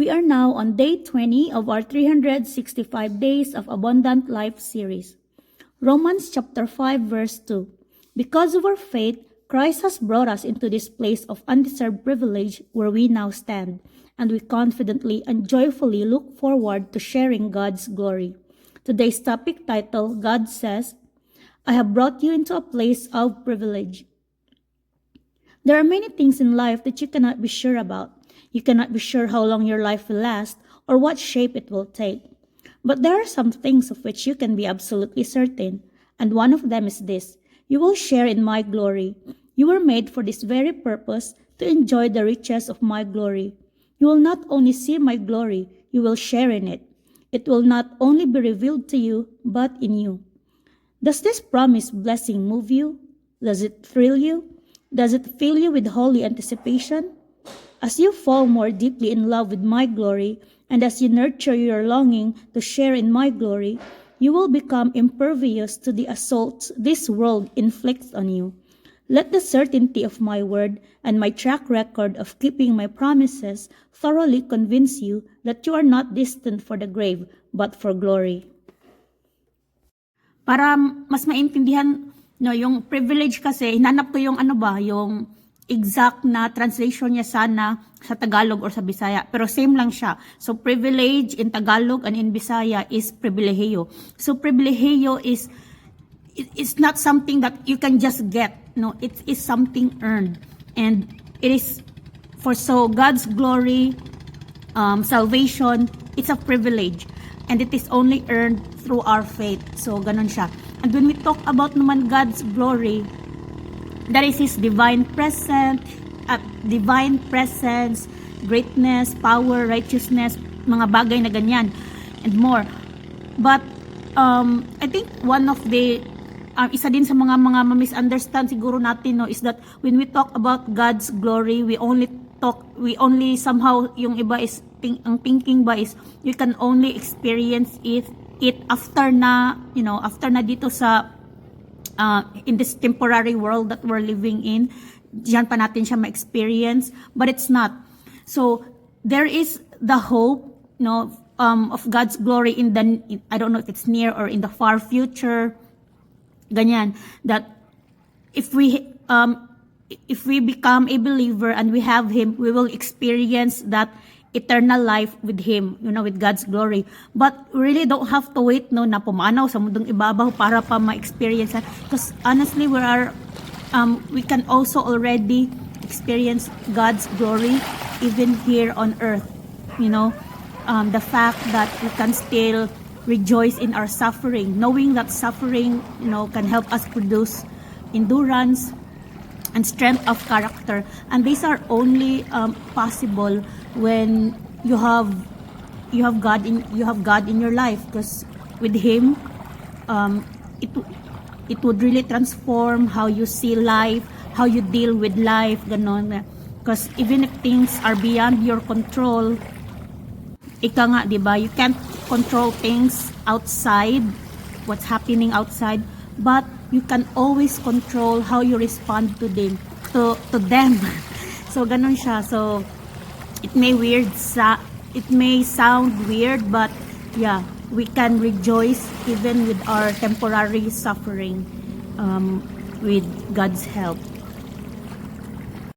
We are now on day 20 of our 365 Days of Abundant Life series. Romans chapter 5 verse 2. Because of our faith, Christ has brought us into this place of undeserved privilege where we now stand, and we confidently and joyfully look forward to sharing God's glory. Today's topic title, God says, I have brought you into a place of privilege. There are many things in life that you cannot be sure about. You cannot be sure how long your life will last or what shape it will take. But there are some things of which you can be absolutely certain, and one of them is this: you will share in my glory. You were made for this very purpose, to enjoy the riches of my glory. You will not only see my glory, you will share in it. It will not only be revealed to you, but in you. Does this promised blessing move you? Does it thrill you? Does it fill you with holy anticipation? As you fall more deeply in love with my glory, and as you nurture your longing to share in my glory, you will become impervious to the assaults this world inflicts on you. Let the certainty of my word and my track record of keeping my promises thoroughly convince you that you are not destined for the grave, but for glory. Para mas maintindihan, yung privilege kasi, hinanap ko yung yung exact na translation niya sana sa Tagalog or sa Bisaya. Pero same lang siya. So, privilege in Tagalog and in Bisaya is pribilehiyo. So, pribilehiyo is, it's not something that you can just get. No, it is something earned. And it is, so God's glory, salvation, it's a privilege. And it is only earned through our faith. So, ganun siya. And when we talk about naman God's glory, that is His divine presence, greatness, power, righteousness, mga bagay na ganyan, and more. But I think one of the isa din sa mga misunderstand siguro natin is that when we talk about God's glory, we only somehow yung iba is ang thinking ba is you can only experience it after na dito sa in this temporary world that we're living in. Diyan pa natin siya ma-experience, but it's not. So there is the hope of God's glory in the, I don't know if it's near or in the far future, ganyan, that if we become a believer and we have Him, we will experience that eternal life with Him, with God's glory. But we really don't have to wait na pumanaw sa mundong ibabaw para pa ma-experience that. Because honestly, we can also already experience God's glory even here on earth. The fact that we can still rejoice in our suffering, knowing that suffering, can help us produce endurance and strength of character. And these are only possible when you have God in your life, because with Him it would really transform how you see life, how you deal with life, ganon. Because even if things are beyond your control, ika nga, diba, you can't control things outside, what's happening outside, but you can always control how you respond to them. So ganon siya. So it may sound weird, but yeah, we can rejoice even with our temporary suffering with God's help.